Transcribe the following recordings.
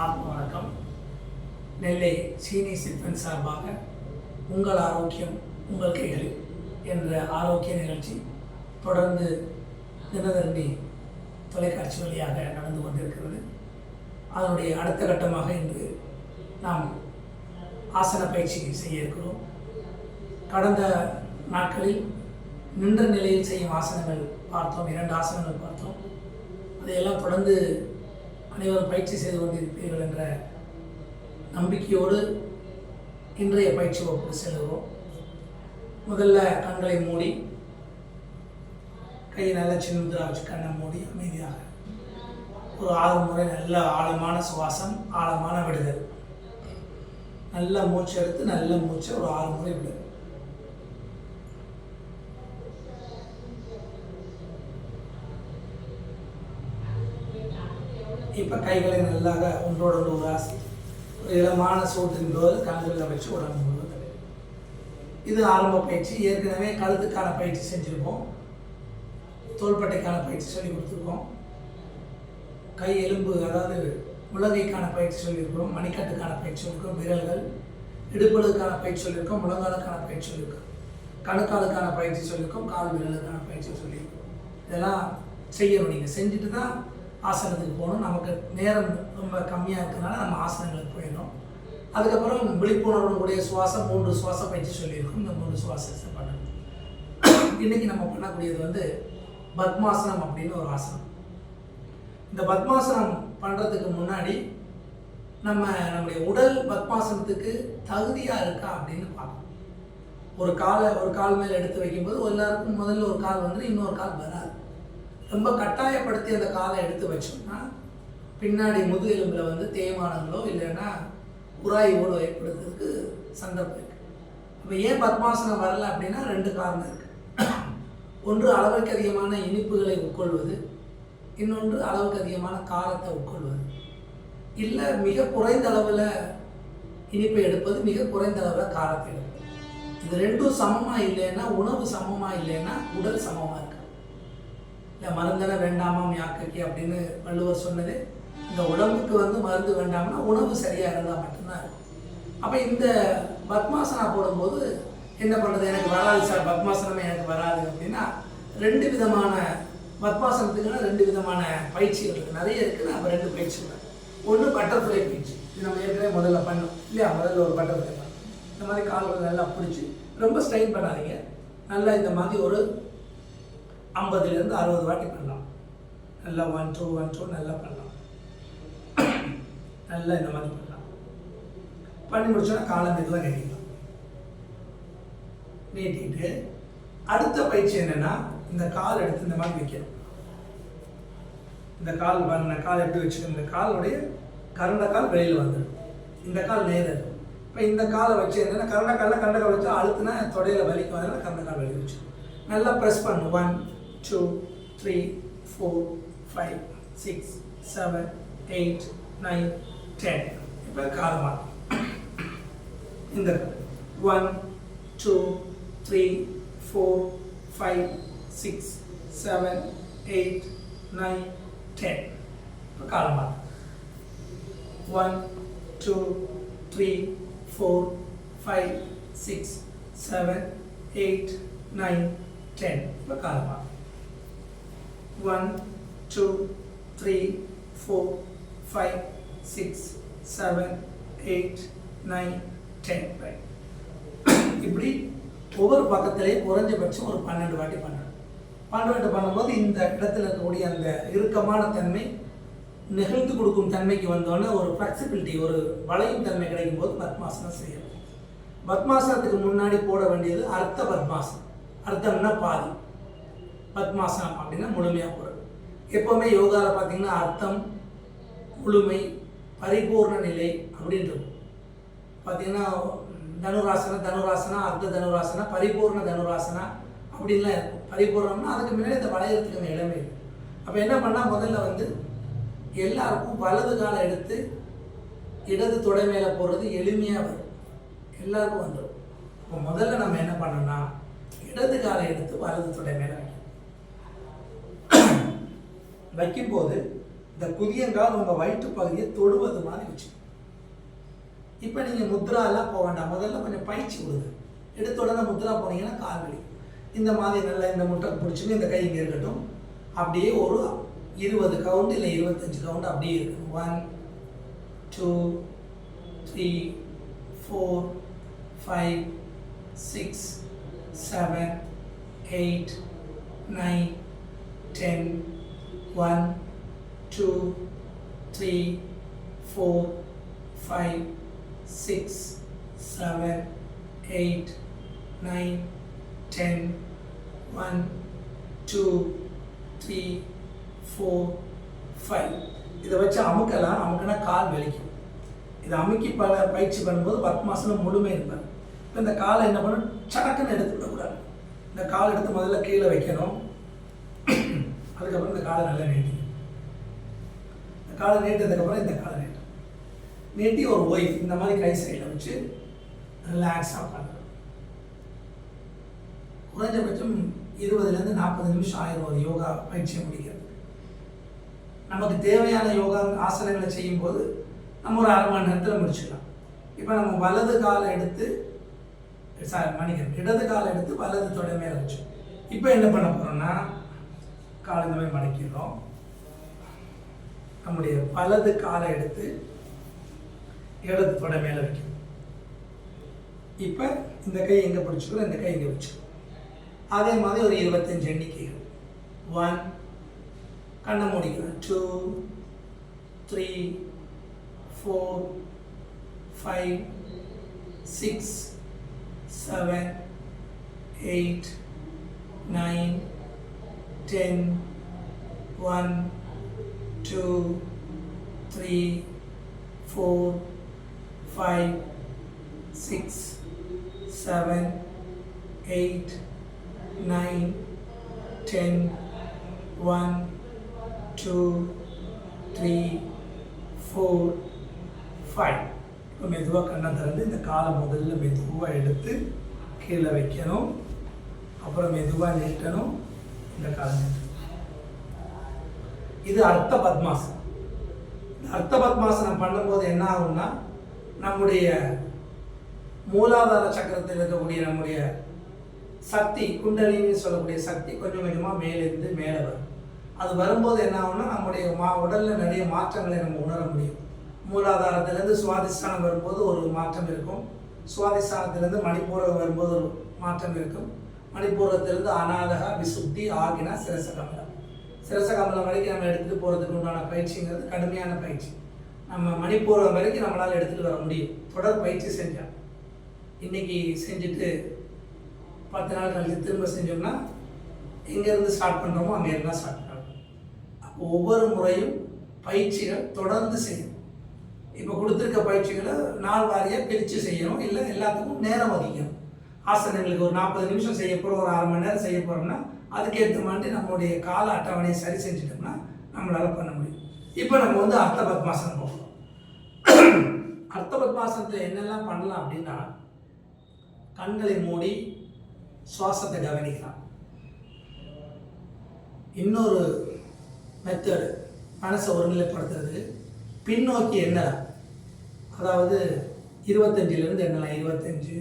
ஆத்ம வணக்கம். நெல்லை சீனி சிற்பன் சார்பாக உங்கள் ஆரோக்கியம் உங்கள் கைகளில் என்ற ஆரோக்கிய நிகழ்ச்சி தொடர்ந்து தினதரணி தொலைக்காட்சி வழியாக நடந்து கொண்டிருக்கிறது. அதனுடைய அடுத்த கட்டமாக இன்று நாம் ஆசன பயிற்சி செய்ய இருக்கிறோம். கடந்த நாட்களில் நின்ற நிலையில் செய்யும் ஆசனங்கள் பார்த்தோம், 2 ஆசனங்கள் பார்த்தோம். அதையெல்லாம் தொடர்ந்து அனைவரும் பயிற்சி செய்து கொண்டிருப்பீர்கள் என்ற நம்பிக்கையோடு இன்றைய பயிற்சி வகுப்பு செல்கிறோம். முதல்ல கண்களை மூடி, கையை நல்லா சின்னதாக வச்சு கண்ணை மூடி அமைதியாக ஒரு 6 முறை நல்ல ஆழமான சுவாசம், ஆழமான விடுதல். நல்ல மூச்சு எடுத்து நல்ல மூச்சை ஒரு 6 முறை விடு. இப்போ கைகளை நல்லாக ஒன்றோடு ஒரு இதமான சூட்டின் போது கண்களில் வச்சு உடம்பு முழுவதும். இது ஆரம்ப பயிற்சி. ஏற்கனவே கழுத்துக்கான பயிற்சி செஞ்சுருக்கோம், தோள்பட்டைக்கான பயிற்சி சொல்லி கொடுத்துருக்கோம், கை எலும்பு அதாவது முழங்கைக்கான பயிற்சி சொல்லியிருக்கிறோம், மணிக்கட்டுக்கான பயிற்சி சொல்லியிருக்கோம், விரல்கள் இடுப்பலுக்கான பயிற்சி சொல்லியிருக்கோம், முழங்காலுக்கான பயிற்சி சொல்லியிருக்கோம், கணுக்காலுக்கான பயிற்சி சொல்லியிருக்கோம், கால் விரலுக்கான பயிற்சி சொல்லியிருக்கோம். இதெல்லாம் செய்யணும். நீங்கள் செஞ்சுட்டு தான் ஆசனத்துக்கு போகணும். நமக்கு நேரம் ரொம்ப கம்மியாக இருக்கிறதுனால நம்ம ஆசனங்களுக்கு போயிடணும். அதுக்கப்புறம் விழிப்புணர்வுடைய சுவாசம் 3 சுவாச பயிற்சி சொல்லியிருக்கோம். இந்த 3 சுவாசத்தை பண்ணணும். இன்றைக்கி நம்ம பண்ணக்கூடியது பத்மாசனம் அப்படின்னு ஒரு ஆசனம். இந்த பத்மாசனம் பண்ணுறதுக்கு முன்னாடி நம்முடைய உடல் பத்மாசனத்துக்கு தகுதியாக இருக்கா அப்படின்னு பார்க்கணும். ஒரு கால் மேலே எடுத்து வைக்கும்போது எல்லாருக்கும் முதல்ல ஒரு கால் வந்து இன்னொரு கால் வராது. ரொம்ப கட்டாயப்படுத்தி அந்த காலை எடுத்து வச்சோம்னா பின்னாடி முதுகெலும்பில் தேய்மானங்களோ இல்லைன்னா உராய்வோடு ஏற்படுத்துறதுக்கு சந்தர்ப்பம் இருக்குது. அப்போ ஏன் பத்மாசனம் வரலை அப்படின்னா 2 காரணம் இருக்குது. ஒன்று அளவுக்கு அதிகமான இனிப்புகளை உட்கொள்வது, இன்னொன்று அளவுக்கு அதிகமான காரத்தை உட்கொள்வது. இல்லை மிக குறைந்த அளவில் இனிப்பை எடுப்பது, மிக குறைந்த அளவில் காரத்தை எடுப்பது. இது 2ம் சமமாக இல்லைன்னா, உணவு சமமாக இல்லைன்னா உடல் சமமாக இருக்கு. இல்லை மருந்தென வேண்டாமாம் யாக்கைக்கு அப்படின்னு வள்ளுவர் சொன்னது. இந்த உடம்புக்கு மருந்து வேண்டாம்னா உணவு சரியாக இருந்தால் மட்டும்தான் இருக்கும். அப்போ இந்த பத்மாசனா போடும்போது என்ன பண்ணுறது, எனக்கு வராது சார், பத்மாசனமே எனக்கு வராது அப்படின்னா 2 விதமான பத்மாசனத்துக்குன்னா 2 விதமான பயிற்சிகள் இருக்குது, நிறைய இருக்குது. நம்ம 2 பயிற்சிகள். ஒன்று பட்டர்ஃப்ளை பயிற்சி. இது நம்ம ஏற்கனவே முதல்ல பண்ணோம் இல்லையா? முதல்ல ஒரு பட்டர்ஃப்ளை பண்ணோம். இந்த மாதிரி கால்கள் நல்லா பிடிச்சி ரொம்ப ஸ்ட்ரெயின் பண்ணாதீங்க. நல்லா இந்த மாதிரி ஒரு 50லேருந்து 60 வாட்டி பண்ணலாம். நல்லா 1 2 நல்லா பண்ணலாம். நல்லா இந்த மாதிரி பண்ணலாம். பண்ணி முடிச்சோன்னா காலை மெதுவாக நீட்டிக்கலாம். நீட்டிட்டு அடுத்த பயிற்சி என்னென்னா, இந்த கால் எடுத்து இந்த மாதிரி வைக்கணும். இந்த கால் கால் எப்படி வச்சுக்கணும், இந்த காலுடைய கரண்ட கால் வெளியில் வந்துடும், இந்த கால் நேரம் இருக்கும். இப்போ இந்த காலை வச்சு என்னென்னா கரண்ட கால் வச்சா அழுத்துனா தொடையில் வலிக்கும், அதனால் கரண்ட கால் வெளியே வச்சு நல்லா ப்ரெஸ் பண்ணணும். 1 2 3 4 5 6 7 8 9 10. இப்போ காலமாக இந்த 1 2 3 4 5 6 7 8 9 10. இப்போ காலமாக 1 2 3 4 5 6 7 8 9 10. இப்போ காலமாக 1 2 3 4 5 6 7 8 9 10. இப்படி ஒவ்வொரு பக்கத்திலேயே குறைஞ்சபட்சம் ஒரு 12 வாட்டி பண்ணணும். 12 பண்ணும்போது இந்த இடத்துல இருக்கக்கூடிய அந்த இறுக்கமான தன்மை நெகிழ்ந்து கொடுக்கும் தன்மைக்கு வந்தோடனே ஒரு ஃப்ளெக்சிபிலிட்டி, ஒரு வளையும் தன்மை கிடைக்கும் போது பத்மாசனம் செய்யணும். பத்மாசனத்துக்கு முன்னாடி போட வேண்டியது அர்த்த பத்மாசனம். அர்த்தம்னா பாதி, பத்மாசனம் அப்படின்னா முழுமையாக போகிறது. எப்போவுமே யோகாவில் பார்த்தீங்கன்னா அர்த்தம், முழுமை, பரிபூர்ண நிலை அப்படின்றது. பார்த்தீங்கன்னா தனுராசனா, அர்த்த தனுராசனா, பரிபூர்ண தனுராசனா அப்படின்லாம் இருக்கும். பரிபூர்ணம்னா அதுக்கு முன்னாடி இந்த வளையறதுக்கு இடமே இல்லை. அப்போ என்ன பண்ணால் முதல்ல எல்லாருக்கும் வலது காலை எடுத்து இடது தொடை மேலே போடுறது எளிமையாக வரும், எல்லாருக்கும் வந்துடும். இப்போ முதல்ல நம்ம என்ன பண்ணோம்னா இடது காலை எடுத்து வலது தொடை மேலே வைக்கும்போது இந்த குதியங்கால் உங்கள் வயிற்று பகுதியை தொடுவது மாதிரி வச்சுக்கணும். இப்போ நீங்கள் முத்ரா எல்லாம் போக வேண்டாம், முதல்ல கொஞ்சம் பயிற்சி கொடுங்க. எடுத்த உடனே முத்ரா போனீங்கன்னா கால் வலி. இந்த மாதிரி நல்லா இந்த முட்டை பிடிச்சின்னு இந்த கை இங்கே இருக்கட்டும். அப்படியே ஒரு 20 கவுண்ட் இல்லை 25 கவுண்ட் அப்படியே இருக்கணும். 1 2 3 4 5 6 7 8 9 10 1 2 3 4 5 6 7 8 9 10 1 2 3 4 5. இதை வச்சு அமுக்கலாம். அமுக்கினா கால் வலிக்கும். இதை அமுக்கி பயிற்சி பண்ணும்போது பத்மாசனம் முழுமை இருப்பார். இப்போ இந்த காலை என்ன பண்ணணும், சடக்குன்னு எடுத்து விடக்கூடாது. இந்த கால் எடுத்து முதல்ல கீழே வைக்கணும். அதுக்கப்புறம் இந்த காலை நல்லா நீட்டிக்கணும். இந்த காலை நீட்டதுக்கப்புறம் இந்த காலை நீட்டி ஒரு ஓய்வு இந்த மாதிரி கை சைடில் வச்சு ரிலாக்ஸாக பண்ணணும். குறைஞ்சபட்சம் 20லேருந்து 40 நிமிஷம் ஆயிரம் ஒரு யோகா பயிற்சியை முடிக்கிறது. நமக்கு தேவையான யோகா ஆசனங்களை செய்யும்போது நம்ம ஒரு 1/2 மணி நேரத்தில் முடிச்சுக்கலாம். இப்போ நம்ம வலது காலை எடுத்து இடது காலை எடுத்து வலது தொடை மேலே வச்சோம். இப்போ என்ன பண்ண போகிறோம்னா காலை இந்த மாதிரி மடக்கிடுறோம். நம்முடைய வலது காலை எடுத்து இடது தொடை மேலே வைக்கணும். இப்போ இந்த கை எங்கே பிடிச்சிக்கிறோம், இந்த கை இங்கே வச்சுக்கணும். அதே மாதிரி ஒரு 25 எண்ணிக்கைகள். 1 கண்ணை மூடிக்கலாம். 2 3 4 5 6 7 8 9 10 1 2 3 4 5 6 7 8 9 10 1 2 3 4 5. இப்போ மெதுவாக கண்ணை திறந்து இந்த காலை முதல்ல மெதுவாக எடுத்து கீழே வைக்கணும். அப்புறம் மெதுவாக நீட்டணும். இந்த காலை நீட்டணும். இது அர்த்த பத்மாசனம். இந்த அர்த்த பத்மாசனம் பண்ணும்போது என்ன ஆகும்னா நம்முடைய மூலாதார சக்கரத்தில் இருக்கக்கூடிய நம்முடைய சக்தி, குண்டலின்னு சொல்லக்கூடிய சக்தி கொஞ்சம் கொஞ்சமாக மேலிருந்து மேலே வரும். அது வரும்போது என்ன ஆகும்னா நம்முடைய உடலில் நிறைய மாற்றங்களை நம்ம உணர முடியும். மூலாதாரத்திலேருந்து சுவாதிஷ்டானம் வரும்போது ஒரு மாற்றம் இருக்கும். சுவாதிஷ்டானத்திலேருந்து மணிப்பூரகம் வரும்போது ஒரு மாற்றம் இருக்கும். மணிப்பூரத்திலிருந்து அநாதகா, விசுத்தி, ஆகினா, சிரசகமலம். சிரசகமலம் வரைக்கும் நம்ம எடுத்துகிட்டு போகிறதுக்கு உண்டான பயிற்சிங்கிறது கடுமையான பயிற்சி. நம்ம மணிப்பூரகம் வரைக்கும் நம்மளால் எடுத்துகிட்டு வர முடியும் தொடர் பயிற்சி செஞ்சால். இன்றைக்கி செஞ்சுட்டு 10 நாள் கழிச்சு திரும்ப செஞ்சோம்னா எங்கேருந்து ஸ்டார்ட் பண்ணுறோமோ அங்கே இருந்தால் ஸ்டார்ட் பண்ணணும். அப்போ ஒவ்வொரு முறையும் பயிற்சிகள் தொடர்ந்து செய்யணும். இப்போ கொடுத்துருக்க பயிற்சிகளை நாள் வாரியாக பிரித்து செய்யணும். இல்லை எல்லாத்துக்கும் நேரம் ஒதுக்கணும். ஆசனங்களுக்கு ஒரு 40 நிமிஷம் செய்ய போகிறோம், ஒரு 1/2 மணி நேரம் செய்ய போகிறோம்னா அதுக்கேற்ற மாதிரி நம்மளுடைய கால அட்டவணையை சரி செஞ்சுட்டோம்னா நம்மளால் பண்ண முடியும். இப்போ நம்ம வந்து அர்த்த பத்மாசனம் போகணும். அர்த்த பத்மாசனத்தில் என்னெல்லாம் பண்ணலாம் அப்படின்னா கண்களை மூடி சுவாசத்தை கவனிக்கலாம். இன்னொரு மெத்தடு மனசை ஒருநிலைப்படுத்துறது பின்னோக்கி எண்ணலாம். அதாவது 25லேருந்து எண்ணலாம். 25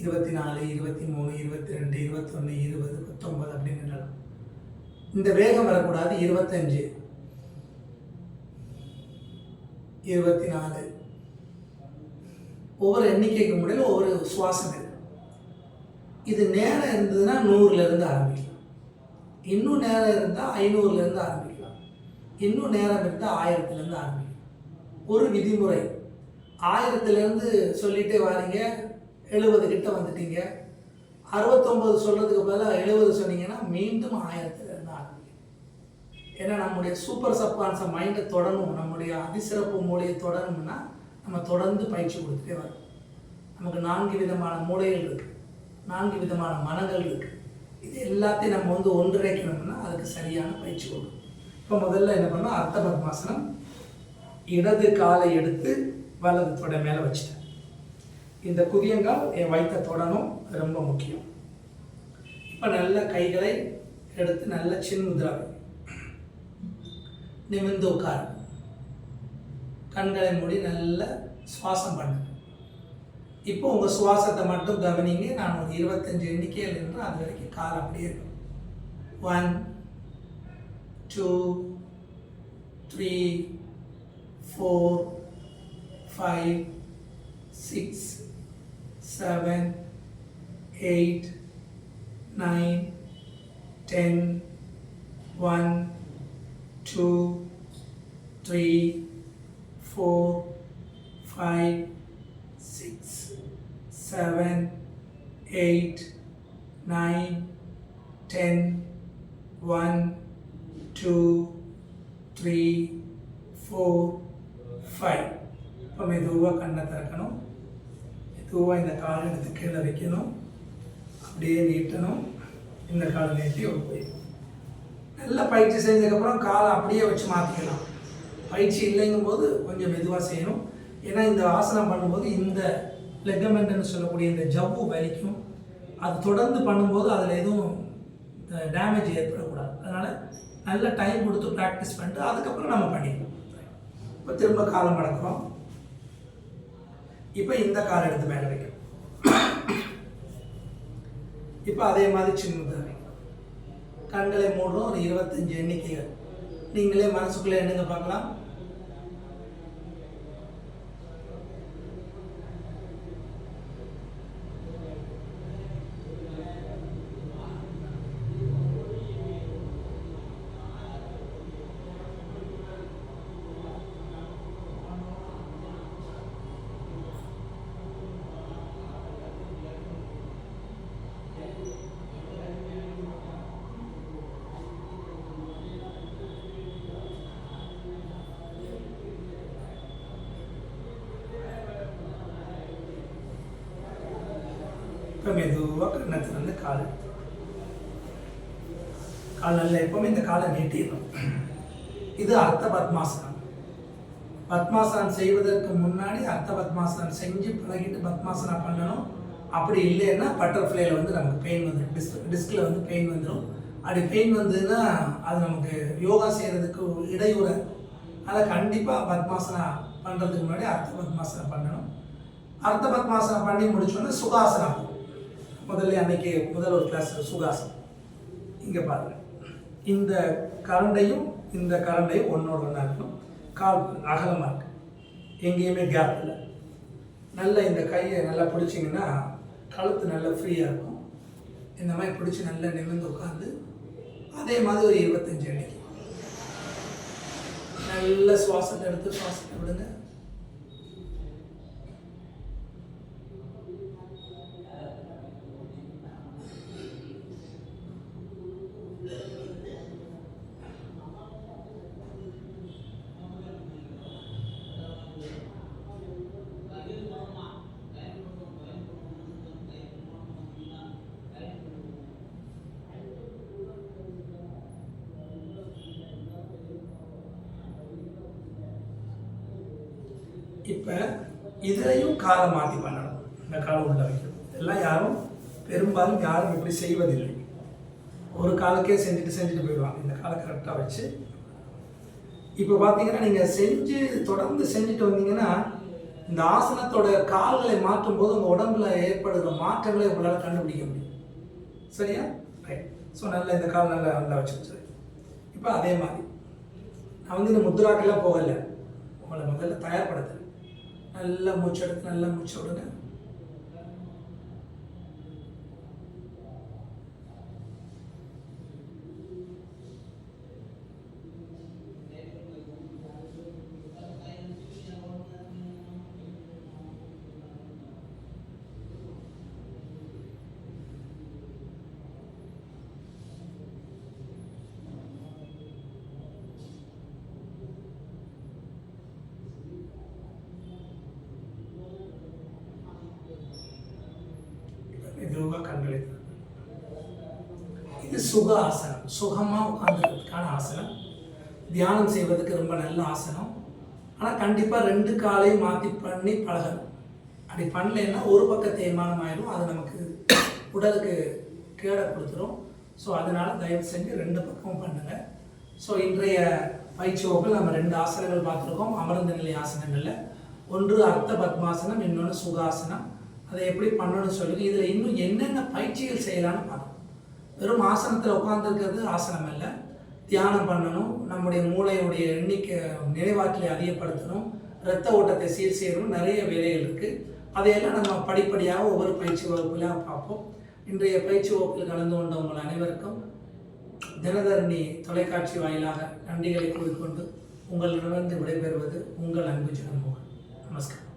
24 23 22 21 20 19 அப்படின்னு எண்ணலாம். இந்த வேகம் வரக்கூடாது. 25 24 ஒவ்வொரு எண்ணிக்கைக்கு முடியல ஒவ்வொரு சுவாசம் இருக்கு. இது நேரம் இருந்ததுன்னா 100லேருந்து ஆரம்பிக்கலாம். இன்னும் நேரம் இருந்தால் 500லேருந்து ஆரம்பிக்கலாம். இன்னும் நேரம் இருந்தால் 1000லேருந்து ஆரம்பிக்கலாம். ஒரு விதிமுறை, 1000லேருந்து சொல்லிகிட்டே வாரீங்க, 70 கிட்ட வந்துட்டீங்க. 69 சொல்கிறதுக்கு பதிலாக 70 சொன்னீங்கன்னா மீண்டும் 1000லேருந்து ஆரம்பிக்கும். ஏன்னா நம்முடைய சூப்பர் சப்கான்ஷியஸ் மைண்டை தொடரணும், நம்முடைய அதிசிறப்பு மூளையை தொடரணும்னா நம்ம தொடர்ந்து பயிற்சி கொடுத்துட்டே வரோம். நமக்கு 4 விதமான மூளைகள் இருக்குது, 4 விதமான மனங்கள் இருக்குது. இது எல்லாத்தையும் நம்ம வந்து ஒன்றிணைக்கணும்னா அதுக்கு சரியான பயிற்சி கொடுக்கணும். இப்போ முதல்ல என்ன பண்ணால் அர்த்த பத்மாசனம். இடது காலை எடுத்து வலது தொடை மேலே வச்சுட்டேன். இந்த குதியங்கால் என் வயிற்றை தொடணும், ரொம்ப முக்கியம். இப்போ நல்ல கைகளை எடுத்து நல்ல சின் முத்ராவை நிமிர்ந்து உட்காருங்க. கண்களை மூடி நல்ல சுவாசம் பண்ணுங்க. இப்போ உங்கள் சுவாசத்தை மட்டும் கவனிங்க. நான் ஒரு 25 எண்ணிக்கையில் இருந்து அது வரைக்கும் கால் அப்படியே இருக்கும். 1 2 3 4 5 6 7 8 9 10 1 2 3 4 5 6 7 8 9 10 1 2 3 4 5. இப்போ மெதுவாக கண்ணை திறக்கணும். மெதுவாக இந்த காலை எடுத்து கீழே வைக்கணும். அப்படியே நீட்டணும். இந்த காலை நீட்டி போய் நல்லா பயிற்சி செஞ்சதுக்கப்புறம் காலை அப்படியே வச்சு மாற்றிக்கலாம். பயிற்சி இல்லைங்கும் போது கொஞ்சம் மெதுவாக செய்யணும். ஏன்னா இந்த ஆசனம் பண்ணும்போது இந்த லெகமெண்ட்னு சொல்லக்கூடிய இந்த ஜவ்வு வலிக்கும். அது தொடர்ந்து பண்ணும்போது அதில் எதுவும் டேமேஜ் ஏற்படக்கூடாது. அதனால் நல்ல டைம் கொடுத்து ப்ராக்டிஸ் பண்ணிட்டு அதுக்கப்புறம் நம்ம பண்ணிக்கலாம். இப்போ திரும்ப காலை மடக்கிறோம். இப்போ இந்த காலை எடுத்து மேலே வைக்கணும். இப்போ அதே மாதிரி சின்னதாக வைக்கணும். கண்களை மூடுறோம். ஒரு 25 எண்ணிக்கைகள் நீங்களே மனசுக்குள்ளே எண்ணுங்க பார்க்கலாம். இப்போ மெதுவாக கண்ணை திறந்து கால் நல்லா எப்பவுமே இந்த காலை நீட்டிடணும். இது அர்த்த பத்மாசனம். பத்மாசனம் செய்வதற்கு முன்னாடி அர்த்த பத்மாசனம் செஞ்சு பழகிட்டு பத்மாசனம் பண்ணணும். அப்படி இல்லைன்னா பட்டர்ஃப்ளைல வந்து நமக்கு பெயின் வந்துடும். டிஸ்கில் வந்து பெயின் வந்துடும். அப்படி பெயின் வந்ததுன்னா அது நமக்கு யோகா செய்கிறதுக்கு இடையூறு. அதனால் கண்டிப்பாக பத்மாசனம் பண்ணுறதுக்கு முன்னாடி அர்த்த பத்மாசனம் பண்ணணும். அர்த்த பத்மாசனம் பண்ணி முடிச்சோன்னா சுகாசனம். முதல்ல அன்னைக்கு முதல் ஒரு கிளாஸ் சுகாசனம். இங்கே பாருங்கள், இந்த கரண்டையும் இந்த கரண்டையும் ஒன்றோட ஒன்றா இருக்கணும். கால் அகலமாக இருக்கு, எங்கேயுமே கேப் இல்லை. நல்லா இந்த கையை நல்லா பிடிச்சிங்கன்னா கழுத்து நல்லா ஃப்ரீயாக இருக்கும். இந்த மாதிரி பிடிச்சி நல்லா நிமிர்ந்து உட்காந்து அதே மாதிரி ஒரு 25 எண்ணிக்கை நல்ல சுவாசத்தை எடுத்து சுவாசத்தை விடுங்க. இப்போ இதுலையும் காலை மாற்றி பண்ணணும். இந்த காலை உள்ள வைக்கணும். இதெல்லாம் பெரும்பாலும் யாரும் இப்படி செய்வதில்லை. ஒரு காலுக்கே செஞ்சுட்டு போயிடுவாங்க. இந்த காலை கரெக்டாக வச்சு இப்போ பார்த்தீங்கன்னா நீங்கள் தொடர்ந்து செஞ்சுட்டு வந்தீங்கன்னா இந்த ஆசனத்தோட கால்களை மாற்றும் போது உங்கள் உடம்புல ஏற்படுகிற மாற்றங்களை உங்களால் கண்டுபிடிக்க முடியும். சரியா? ரைட். ஸோ நல்லா இந்த கால் நல்லா வச்சு. இப்போ அதே மாதிரி நான் வந்து இந்த முத்ராக்கெல்லாம் போகலை. உங்களை முதல்ல தயார்படுத்து. நல்லா மூச்சு எடுத்து நல்லா மூச்சு விடுங்க. மெதுவாக கண்களை இது சுக ஆசனம். சுகமாக உட்கார்ந்துக்கிறதுக்கான ஆசனம். தியானம் செய்வதற்கு ரொம்ப நல்ல ஆசனம். ஆனால் கண்டிப்பாக 2 காலையும் மாற்றி பண்ணி பழகணும். அப்படி பண்ணலைன்னா ஒரு பக்கம் தேய்மானம் ஆயிடும். அது நமக்கு உடலுக்கு கேடை கொடுத்துரும். ஸோ அதனால் தயவு செஞ்சு 2 பக்கமும் பண்ணுங்கள். ஸோ இன்றைய பயிற்சி வகுப்பில் நம்ம 2 ஆசனங்கள் பார்த்துருக்கோம். அமர்ந்த நிலை ஆசனங்களில் ஒன்று அர்த்த பத்மாசனம், இன்னொன்று சுகாசனம். அதை எப்படி பண்ணணும்னு சொல்லி இதில் இன்னும் என்னென்ன பயிற்சிகள் செய்யலான்னு பார்க்கணும். வெறும் ஆசனத்தில் உட்காந்துருக்கிறது ஆசனம் இல்லை, தியானம் பண்ணணும், நம்முடைய மூளையுடைய எண்ணிக்கை நினைவாற்றலை அதிகப்படுத்தணும், இரத்த ஓட்டத்தை சீர் செய்யணும், நிறைய வேலைகள் இருக்குது. அதையெல்லாம் நம்ம படிப்படியாக ஒவ்வொரு பயிற்சி வகுப்பில் பார்ப்போம். இன்றைய பயிற்சி வகுப்பில் கலந்து கொண்ட உங்கள் அனைவருக்கும் தினதரணி தொலைக்காட்சி வாயிலாக நன்றிகளை கூறிக்கொண்டு உங்களிடமிருந்து விடைபெறுவது உங்கள் அன்பு ஜெகன்மோகன். நமஸ்காரம்.